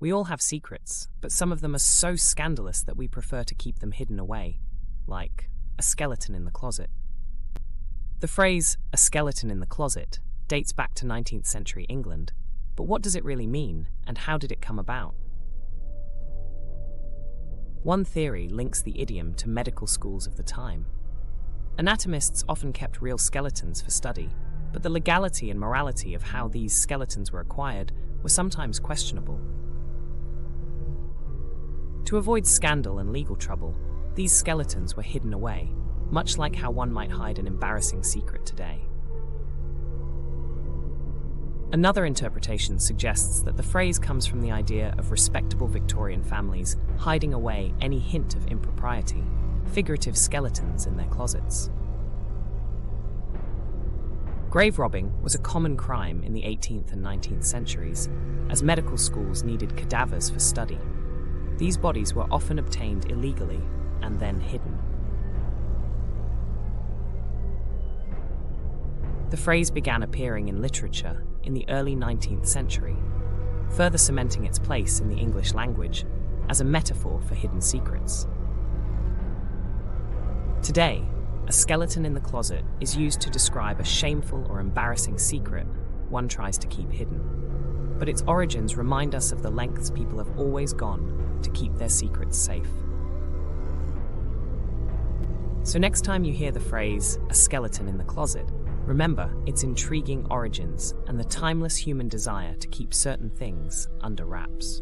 We all have secrets, but some of them are so scandalous that we prefer to keep them hidden away, like a skeleton in the closet. The phrase, "a skeleton in the closet," dates back to 19th century England, but what does it really mean, and how did it come about? One theory links the idiom to medical schools of the time. Anatomists often kept real skeletons for study, but the legality and morality of how these skeletons were acquired were sometimes questionable. To avoid scandal and legal trouble, these skeletons were hidden away, much like how one might hide an embarrassing secret today. Another interpretation suggests that the phrase comes from the idea of respectable Victorian families hiding away any hint of impropriety, figurative skeletons in their closets. Grave robbing was a common crime in the 18th and 19th centuries, as medical schools needed cadavers for study. These bodies were often obtained illegally and then hidden. The phrase began appearing in literature in the early 19th century, further cementing its place in the English language as a metaphor for hidden secrets. Today, a skeleton in the closet is used to describe a shameful or embarrassing secret one tries to keep hidden. But its origins remind us of the lengths people have always gone to keep their secrets safe. So next time you hear the phrase, "a skeleton in the closet," remember its intriguing origins and the timeless human desire to keep certain things under wraps.